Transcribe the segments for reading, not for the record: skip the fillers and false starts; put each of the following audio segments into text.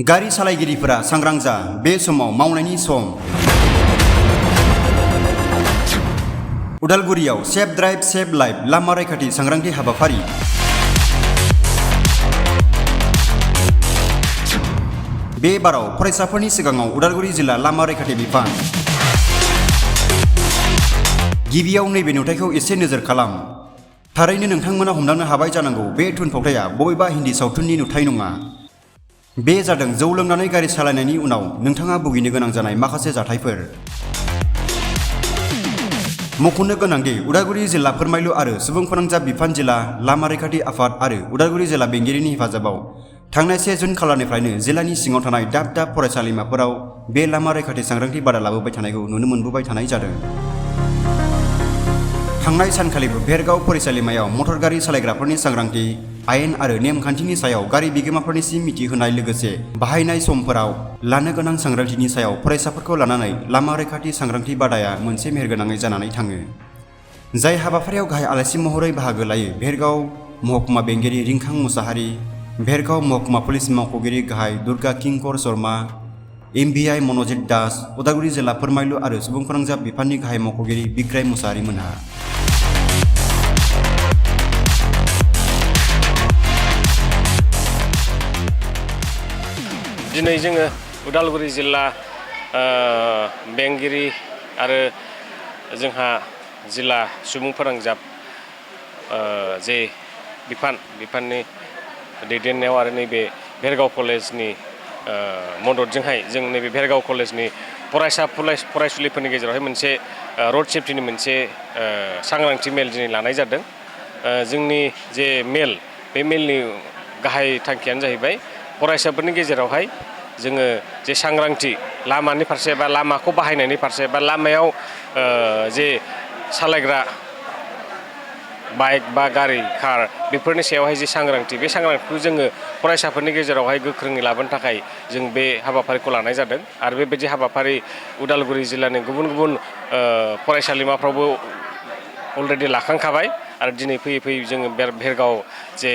गारि सालायगिरिफोरा सांग्रां जा बे समाव मावनायनि सम। उदालगुरियाव सेफ ड्राइभ सेफ लाइफ लामा रैखाथि सांग्रांथि हाबाफारि। बे बाराव फरायसाफोरनि सिगाङाव उदालगुरि जिल्ला लामा रैखाथि बिफान। गिबियाव नैबे नुथायखौ एसे नोजोर खालाम। थारैनो नोंथांमोना हमदांनो हाबाय जानांगौ बे थुनफावथाया बबेबा हिन्दी सावथुननि नुथाय नङा। बे जादों जौ लोंनानै गारि सालायनायनि उनाव नोंथाङा भुगिनो गोनां जानाय माखासे जाथायफोर। मख'नो गोनांदि उदालगुरि जिल्ला फोरमायलु आरो सुबुं फोनांजाब बिफान जिल्ला लामा रैखाथि आफाद आरो उदालगुरि जिल्ला बेंगिरिनि हेफाजाबाव थांनाय 1 जुन खालारनिफ्रायनो जिल्लानि सिङाव थानाय दाब दाब फरायसालिमाफोराव बे लामा रैखाथि सांग्रांथि बादा लाबोबाय थानायखौ नुनो मोनबोबाय थानाय जादों। थांनाय सानखालिबो भेरगाव फरायसालिमायाव मटर गारि सालायग्राफोरनि सांग्रांथि आयेन आरो नेमखान्थिनि सायाव गारि बिगोमाफोरनिसिम मिथिहोनाय लोगोसे बाहायनाय समफोराव लानो गोनां सांग्रांथिनि सायाव फरायसाफोरखौ लानानै लामा रैखाथि सांग्रांथि बादाया मोनसे मेहेरगोनाङै जानानै थाङो। जाय हाबाफारियाव गाहाय आलासि महरै बाहागो लायो भेरगाव महकुमा बेंगिरि रिंखां मुसाहारि, भेरगाव महकुमा पुलिस मावख'गिरि गाहाय दुर्गा किंकर शर्मा, MVI मनजित दास, उदालगुरि जिल्ला फोरमायलु आरो सुबुं फोनांजाब बिफाननि गाहाय मावख'गिरि बिग्राय मुसाहारि मोनहा। दिनै जोङो उदालगुरि जिल्ला बेंगिरि आरो जोंहा जिल्ला सुबुं फोनांजाब जे बिफाननि दैदेननायाव आरो नैबे भेरगाव कलेजनि मददजोंहाय जों नैबे भेरगाव कलेजनि फरायसुलिफोरनि गेजेरावहाय मोनसे रड सेफ्टिनि मोनसे सांग्रांथि मेल दिनै लानाय जादों। जोंनि जे मेल बे मेलनि गाहाय थांखियानो जाहैबाय फरायसाफोरनि गेजेरावहाय जोङो जे सांग्रांथि लामानि फारसे बा लामाखौ बाहायनायनि फारसे बा लामायाव जे सालायग्रा बाइक बा गारि कार बेफोरनि सायावहाय जे सांग्रांथि बे सांग्रांथिखौ जोङो फरायसाफोरनि गेजेरावहाय गोख्रोङै लाबोनो थाखाय जों बे हाबाफारिखौ लानाय जादों आरो बेबायदि हाबाफारि उदालगुरि जिल्लानि गुबुन गुबुन फरायसालिमाफ्रावबो अलरेडि लाखांखाबाय आरो दिनै फैयै फैयै जोङो भेरगाव जे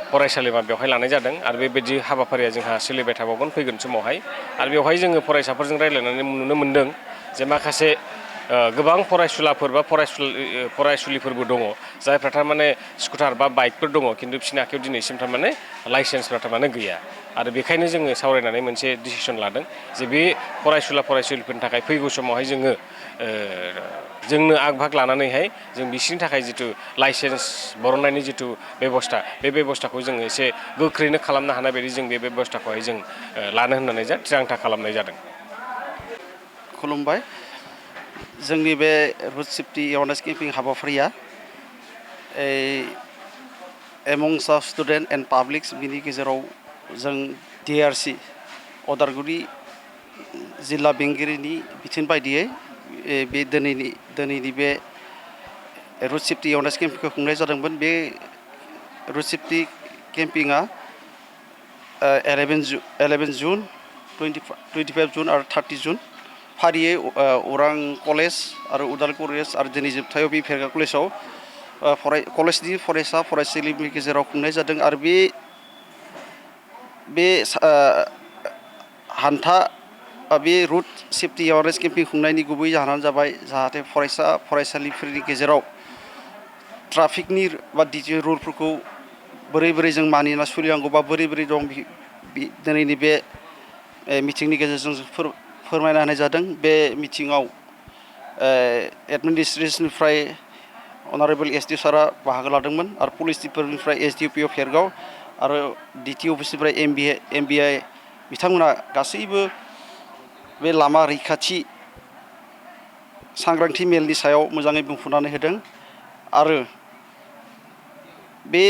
फरायसालिमा बेवहाय लानाय जादों आरो बेबायदि हाबाफारिया जोंहा सोलिबाय थाबावगोन फैगोन समावहाय। आरो बेवहाय जोङो फरायसाफोरजों रायज्लायनानै नुनो मोन्दों जे माखासे गोबां फरायसुलाफोर बा फरायसुलिफोरबो दङ जायफ्रा थारमाने स्कुटार बा बाइकफोर दङ खिन्थु बिसोरनि आखायाव दिनैसिम थारमाने लाइसेन्सफ्रा थारमाने गैया आरो बेखायनो जोङो सावरायनानै मोनसे डिसिसन लादों जे बे फरायसुलिफोरनि थाखाय फैगौ समावहाय जोंनो आग भाग लानानैहाय जों बिसोरनि थाखाय जिथु लाइसेन्स बरननायनि जिथु बेबस्था बे बेबस्थाखौ जोङो एसे गोख्रैनो खालामनो हानाय बायदि जों बे बेबस्थाखौहाय जों लानो होननानै थिरांथा खालामनाय जादों। खुलुमबाय। जोंनि बे रुड सेफ्टि एवारनेस केम्पिं हाबाफारिया एमंस स्टुडेन्ट एन्ड पाब्लिक्स बिनि गेजेराव जों DRC उदालगुरि जिल्ला बेंगिरिनि बिथोन बायदियै बे दिनैनि बे रुड सेफ्टि एवारनेस केम्पिंखौ खुंनाय जादोंमोन। बे रुड सेफ्टि केम्पिंआ 11 जुन 25 जुन आरो 30 जुन फारियै अरां कलेज आरो उदालगुरि कलेज आरो दिनै जोबथायाव बे भेरगाव कलेजाव कलेजनि फरायसा फरायसुलिनि गेजेराव खुंनाय जादों आरो बे बे रुड सेफ्टि एवारनेस केम्पिं खुंनायनि गुबै जाहोनानो जाबाय जाहाथे फरायसालिफोरनि गेजेराव ट्राफिकनि बा DTI रुलफोरखौ बोरै जों मानिना सोलिनांगौ बा बोरै दं दिनैनि बे मिटिंनि गेजेरजों फोरमायना होनाय जादों। बे मिटिङाव एडमिनिस्ट्रेसननिफ्राय अनारेबल SD सारा बाहागो लादोंमोन आरो पुलिस डिपार्टमेन्टनिफ्राय SDPO भेरगाव आरो DTI अफिसनिफ्राय MVI बिथांमोना गासैबो बे लामा रैखाथि सांग्रांथि मेलनि सायाव मोजाङै बुंफुरनानै होदों आरो बे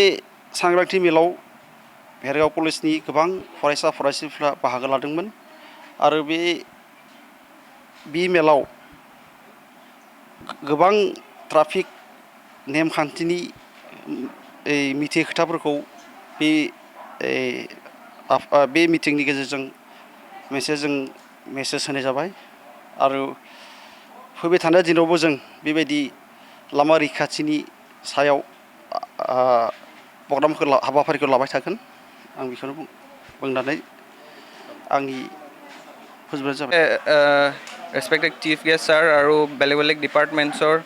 सांग्रांथि मेलाव भेरगाव कलेजनि गोबां फरायसा फरायसुलिफ्रा बाहागो लादोंमोन आरो बे मेलाव गोबां ट्राफिक नेमखान्थिनि मिथियै खोथाफोरखौ बे मिटिंनि गेजेरजों मेसेज होनाय जाबाय आरो फैबाय थानाय दिनावबो जों बेबायदि लामा रैखाथिनि सायाव हाबाफारिखौ लाबाय थागोन। आं बेखौनो बुंनानै आंनि फोजोबनाय जाबाय ৰেচপেক্টেড চিফ গেষ্ট ছাৰ আৰু বেলেগ বেলেগ ডিপাৰ্টমেণ্টছৰ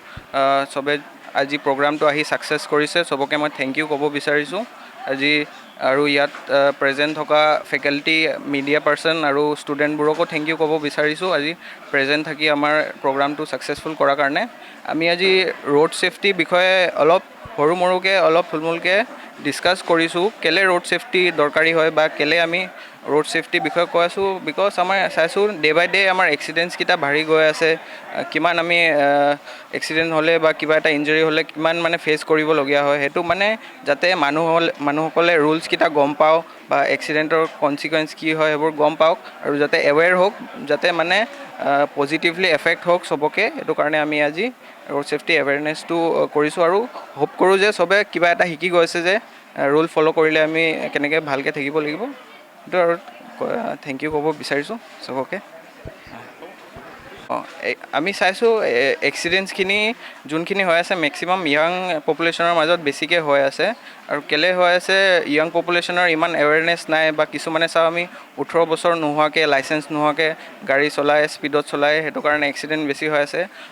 চবে আজি প্ৰগ্ৰামটো আহি ছাকচেছ কৰিছে চবকে মই থেংক ইউ ক'ব বিচাৰিছোঁ আজি আৰু ইয়াত প্ৰেজেণ্ট থকা ফেকাল্টি মিডিয়া পাৰ্চন আৰু ষ্টুডেণ্টবোৰকো থেংক ইউ ক'ব বিচাৰিছোঁ আজি প্ৰেজেণ্ট থাকি আমাৰ প্ৰগ্ৰামটো ছাকচেছফুল কৰাৰ কাৰণে আমি আজি ৰোড ছেফটিৰ বিষয়ে অলপ সৰু মৰুকৈ অলপ থুলমূলকৈ ডিছকাছ কৰিছোঁ কেলৈ ৰোড ছেফটি দৰকাৰী হয় বা কেলৈ আমি ৰোড ছেফটিৰ বিষয়ে কৈ আছোঁ বিকজ আমাৰ চাইছোঁ ডে বাই ডে আমাৰ এক্সিডেণ্টছকেইটা বাঢ়ি গৈ আছে কিমান আমি এক্সিডেণ্ট হ'লে বা কিবা এটা ইঞ্জুৰি হ'লে কিমান মানে ফেচ কৰিবলগীয়া হয় সেইটো মানে যাতে মানুহসকলে ৰুলছকেইটা গম পাওক বা এক্সিডেণ্টৰ কনচিকুৱেঞ্চ কি হয় সেইবোৰ গম পাওক আৰু যাতে এৱেৰ হওক যাতে মানে পজিটিভলি এফেক্ট হওক চবকে সেইটো কাৰণে আমি আজি ৰোড ছেফটি এৱেৰনেছটো কৰিছোঁ আৰু হোপ কৰোঁ যে চবে কিবা এটা শিকি গৈছে যে ৰুল ফ'ল' কৰিলে আমি কেনেকৈ ভালকৈ থাকিব লাগিব সেইটো আৰু থেংক ইউ ক'ব বিচাৰিছোঁ চবকে আমি চাইছোঁ এক্সিডেণ্টছখিনি যোনখিনি হৈ আছে মেক্সিমাম য়াং পপুলেশ্যনৰ মাজত বেছিকৈ হৈ আছে আৰু কেলৈ হৈ আছে য়াং পপুলেশ্যনৰ ইমান এৱেৰনেছ নাই বা কিছুমানে চাওঁ আমি 18 বছৰ নোহোৱাকৈ লাইচেঞ্চ নোহোৱাকৈ গাড়ী চলায় স্পীডত চলায় সেইটো কাৰণে এক্সিডেণ্ট বেছি হৈ আছে